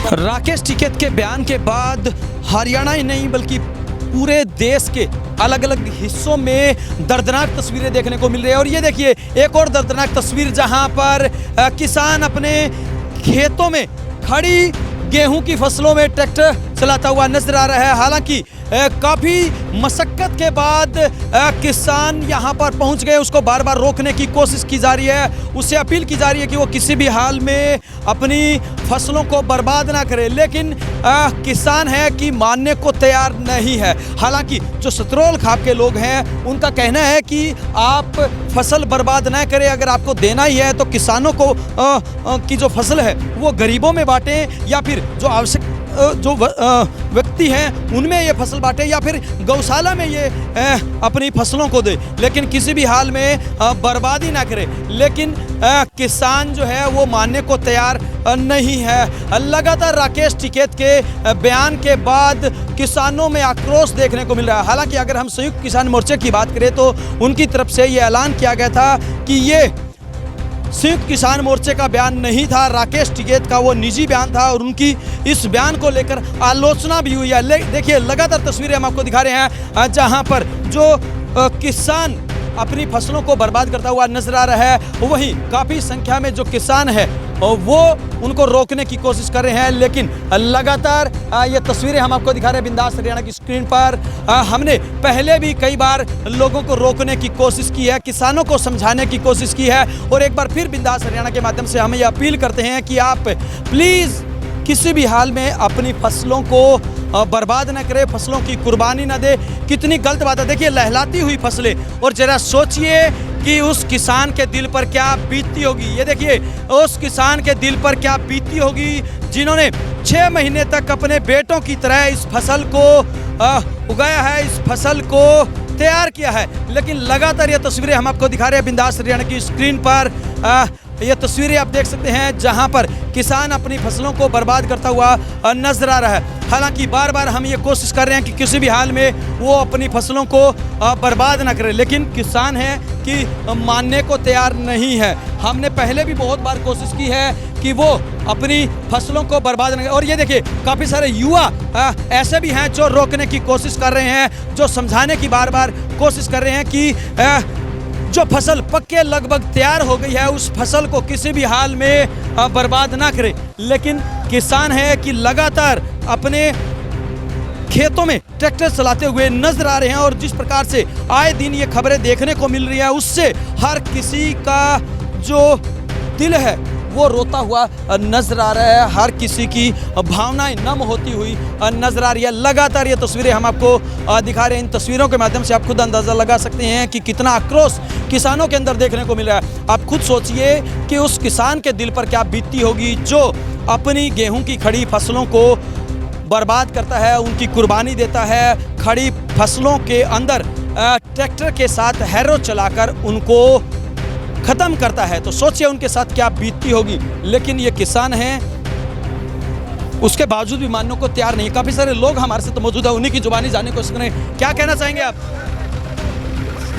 राकेश टिकैत के बयान के बाद हरियाणा ही नहीं बल्कि पूरे देश के अलग अलग हिस्सों में दर्दनाक तस्वीरें देखने को मिल रही है। और ये देखिए एक और दर्दनाक तस्वीर जहां पर किसान अपने खेतों में खड़ी गेहूं की फसलों में ट्रैक्टर चलाता हुआ नजर आ रहा है। हालांकि काफ़ी मशक्क़त के बाद किसान यहां पर पहुंच गए, उसको बार बार रोकने की कोशिश की जा रही है, उससे अपील की जा रही है कि वो किसी भी हाल में अपनी फसलों को बर्बाद ना करे, लेकिन किसान है कि मानने को तैयार नहीं है। हालांकि जो सतरोल खाप के लोग हैं उनका कहना है कि आप फसल बर्बाद ना करें, अगर आपको देना ही है तो किसानों को की जो फसल है वो गरीबों में बांटें या फिर जो आवश्यक जो व्यक्ति हैं उनमें ये फसल बांटे या फिर गौशाला में ये अपनी फसलों को दे, लेकिन किसी भी हाल में बर्बादी ना करे। लेकिन किसान जो है वो मानने को तैयार नहीं है। लगातार राकेश टिकैत के बयान के बाद किसानों में आक्रोश देखने को मिल रहा है। हालांकि अगर हम संयुक्त किसान मोर्चे की बात करें तो उनकी तरफ से ये ऐलान किया गया था कि ये संयुक्त किसान मोर्चे का बयान नहीं था, राकेश टिकैत का वो निजी बयान था और उनकी इस बयान को लेकर आलोचना भी हुई है। देखिए लगातार तस्वीरें हम आपको दिखा रहे हैं जहां पर जो किसान अपनी फसलों को बर्बाद करता हुआ नजर आ रहा है, वहीं काफ़ी संख्या में जो किसान है वो उनको रोकने की कोशिश कर रहे हैं। लेकिन लगातार ये तस्वीरें हम आपको दिखा रहे हैं बिंदास हरियाणा की स्क्रीन पर। हमने पहले भी कई बार लोगों को रोकने की कोशिश की है, किसानों को समझाने की कोशिश की है और एक बार फिर बिंदास हरियाणा के माध्यम से हम ये अपील करते हैं कि आप प्लीज़ किसी भी हाल में अपनी फसलों को बर्बाद न करे, फसलों की कुर्बानी न दे। कितनी गलत बात है, देखिए लहलाती हुई फसलें, और जरा सोचिए कि उस किसान के दिल पर क्या बीतती होगी। ये देखिए उस किसान के दिल पर क्या बीतती होगी जिन्होंने 6 महीने तक अपने बेटों की तरह इस फसल को उगाया है, इस फसल को तैयार किया है। लेकिन लगातार ये तस्वीरें हम आपको दिखा रहे हैं बिंदास हरियाणा की स्क्रीन पर। ये तस्वीरें आप देख सकते हैं जहां पर किसान अपनी फसलों को बर्बाद करता हुआ नजर आ रहा है। हालांकि बार बार हम ये कोशिश कर रहे हैं कि किसी भी हाल में वो अपनी फसलों को बर्बाद ना करें, लेकिन किसान है कि मानने को तैयार नहीं है। हमने पहले भी बहुत बार कोशिश की है कि वो अपनी फसलों को बर्बाद न करें। और ये देखिए काफ़ी सारे युवा ऐसे भी हैं जो रोकने की कोशिश कर रहे हैं, जो समझाने की बार बार कोशिश कर रहे हैं कि जो फसल पक्के लगभग तैयार हो गई है उस फसल को किसी भी हाल में बर्बाद ना करे। लेकिन किसान है कि लगातार अपने खेतों में ट्रैक्टर चलाते हुए नजर आ रहे हैं और जिस प्रकार से आए दिन ये खबरें देखने को मिल रही है उससे हर किसी का जो दिल है वो रोता हुआ नजर आ रहा है, हर किसी की भावनाएं नम होती हुई नजर आ रही है। लगातार ये तस्वीरें हम आपको दिखा रहे हैं, इन तस्वीरों के माध्यम से आप खुद अंदाज़ा लगा सकते हैं कि कितना आक्रोश किसानों के अंदर देखने को मिल रहा है। आप खुद सोचिए कि उस किसान के दिल पर क्या बीतती होगी जो अपनी गेहूं की खड़ी फसलों को बर्बाद करता है, उनकी कुर्बानी देता है, खड़ी फसलों के अंदर ट्रैक्टर के साथ हैरो चलाकर उनको ख़त्म करता है। तो सोचिए उनके साथ क्या बीतती होगी। लेकिन ये किसान हैं उसके बावजूद भी मानने को तैयार नहीं। काफ़ी सारे लोग हमारे साथ मौजूद है, उन्हीं की जुबानी जानने को सुने। क्या कहना चाहेंगे आप?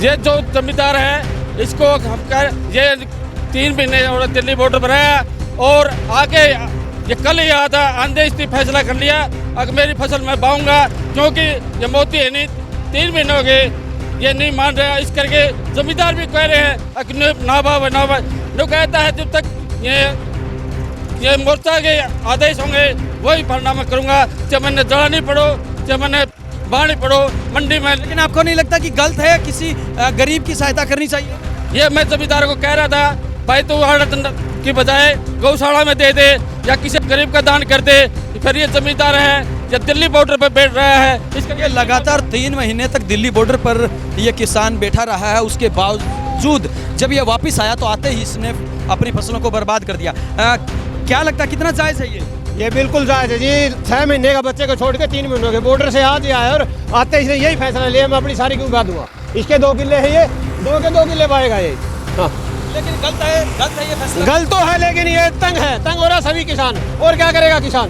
ये जो जमींदार है इसको हम ये 3 महीने और दिल्ली बॉर्डर पर है और आगे ये कल ही आया था, आंधे इसने फैसला कर लिया अगर मेरी फसल मैं बाऊंगा, क्योंकि ये मोती है नहीं 3 महीने हो गए ये नहीं मान रहा। इस करके जमींदार भी कह रहे हैं ना बाबा जो कहता है जब तक ये मोर्चा के आदेश होंगे वही भरना मैं करूँगा, चाहे मैंने जड़ा नहीं पड़ो चाहे मैंने बाढ़ नहीं पड़ो मंडी में। लेकिन आपको नहीं लगता कि गलत है, किसी गरीब की सहायता करनी चाहिए? ये मैं जमींदार को कह रहा था भाई तू की बजाय गौशाला में दे दे या किसी गरीब का दान कर दे। फिर ये जमींदार है या दिल्ली बॉर्डर पर बैठ रहा है, इसका लगातार 3 महीने तक दिल्ली बॉर्डर पर ये किसान बैठा रहा है। उसके बावजूद जब ये वापस आया तो आते ही इसने अपनी फसलों को बर्बाद कर दिया। क्या लगता है कितना जायज़ है ये बिल्कुल जायज़ है जी। 6 महीने का बच्चे को छोड़ के 3 महीनों के बॉर्डर से आज ही आया और आते इसने यही फैसला लिया मैं अपनी सारी क्यों उगा दूंगा। इसके 2 किले है, ये 2 के 2 किले पाएगा ये। हाँ लेकिन गलत है ये फैसला। गलत तो है लेकिन ये तंग है, तंग हो रहा सभी किसान। और क्या करेगा किसान,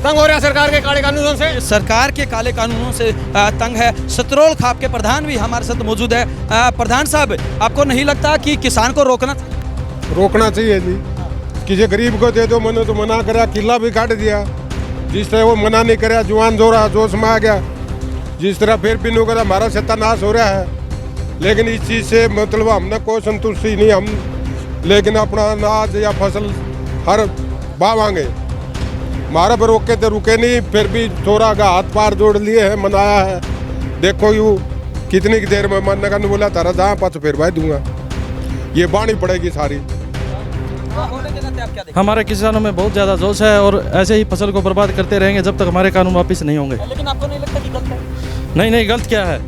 तंग हो रहा सरकार के काले कानूनों से। सरकार के काले कानूनों से तंग है। सतरोल खाप के प्रधान भी हमारे साथ मौजूद है। प्रधान साहब, आपको नहीं लगता कि किसान को रोकना चाहिए जी? किसी गरीब को दे दो, मैंने तो मना करा, किला भी काट दिया। जिस तरह वो मना नहीं करा, जुआन जोश में आ गया, जिस तरह फिर भी नहीं करा, हमारा सत्यानाश हो रहा है। लेकिन इस चीज़ से मतलब हमने कोई संतुष्टि नहीं, हम लेकिन अपना अनाज या फसल हर बावांगे, हमारा पर रोके तो रुके नहीं, फिर भी थोड़ा का हाथ पार जोड़ लिए हैं, मनाया है। देखो यूँ कितनी की देर में मरने का नहीं बोला, तारा जहाँ पास फिर भाई दूंगा, ये बानी पड़ेगी सारी। हमारे किसानों में बहुत ज़्यादा जोश है और ऐसे ही फसल को बर्बाद करते रहेंगे जब तक हमारे कानून वापस नहीं होंगे। लेकिन आपको नहीं लगता कि गलत है? नहीं, गलत क्या है,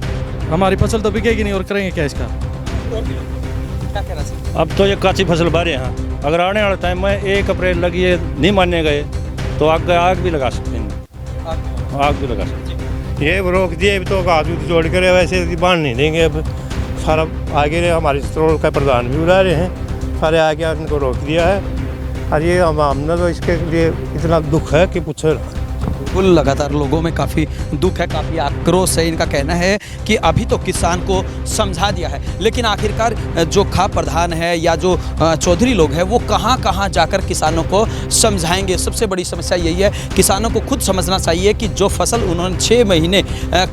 हमारी फसल तो बिकेगी नहीं और करेंगे क्या इसका। क्या कह रहा है? अब तो ये काची फसल बारे हैं, अगर आने वाले टाइम में 1 अप्रैल लगी है नहीं माने गए तो आग भी लगा सकते हैं, आग भी लगा सकते हैं। ये रोक दिए, तो हाथ जोड़ कर वैसे बांध नहीं देंगे। अब सारा आगे हमारे स्टोर का प्रधान भी बुला रहे हैं, सारे आगे उनको रोक दिया है। और ये हमने तो इसके लिए इतना दुख है कि पूछो। बिल्कुल, लगातार लोगों में काफ़ी दुख है, काफ़ी आक्रोश है। इनका कहना है कि अभी तो किसान को समझा दिया है, लेकिन आखिरकार जो खाप प्रधान है या जो चौधरी लोग हैं वो कहां कहां जाकर किसानों को समझाएंगे। सबसे बड़ी समस्या यही है, किसानों को खुद समझना चाहिए कि जो फसल उन्होंने 6 महीने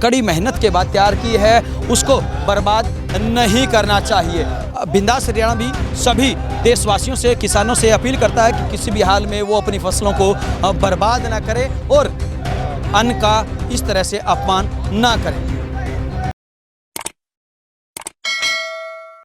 कड़ी मेहनत के बाद तैयार की है उसको बर्बाद नहीं करना चाहिए। बिंदास हरियाणा भी सभी देशवासियों से, किसानों से अपील करता है कि किसी भी हाल में वो अपनी फसलों को बर्बाद ना करें और अन्न का इस तरह से अपमान ना करें।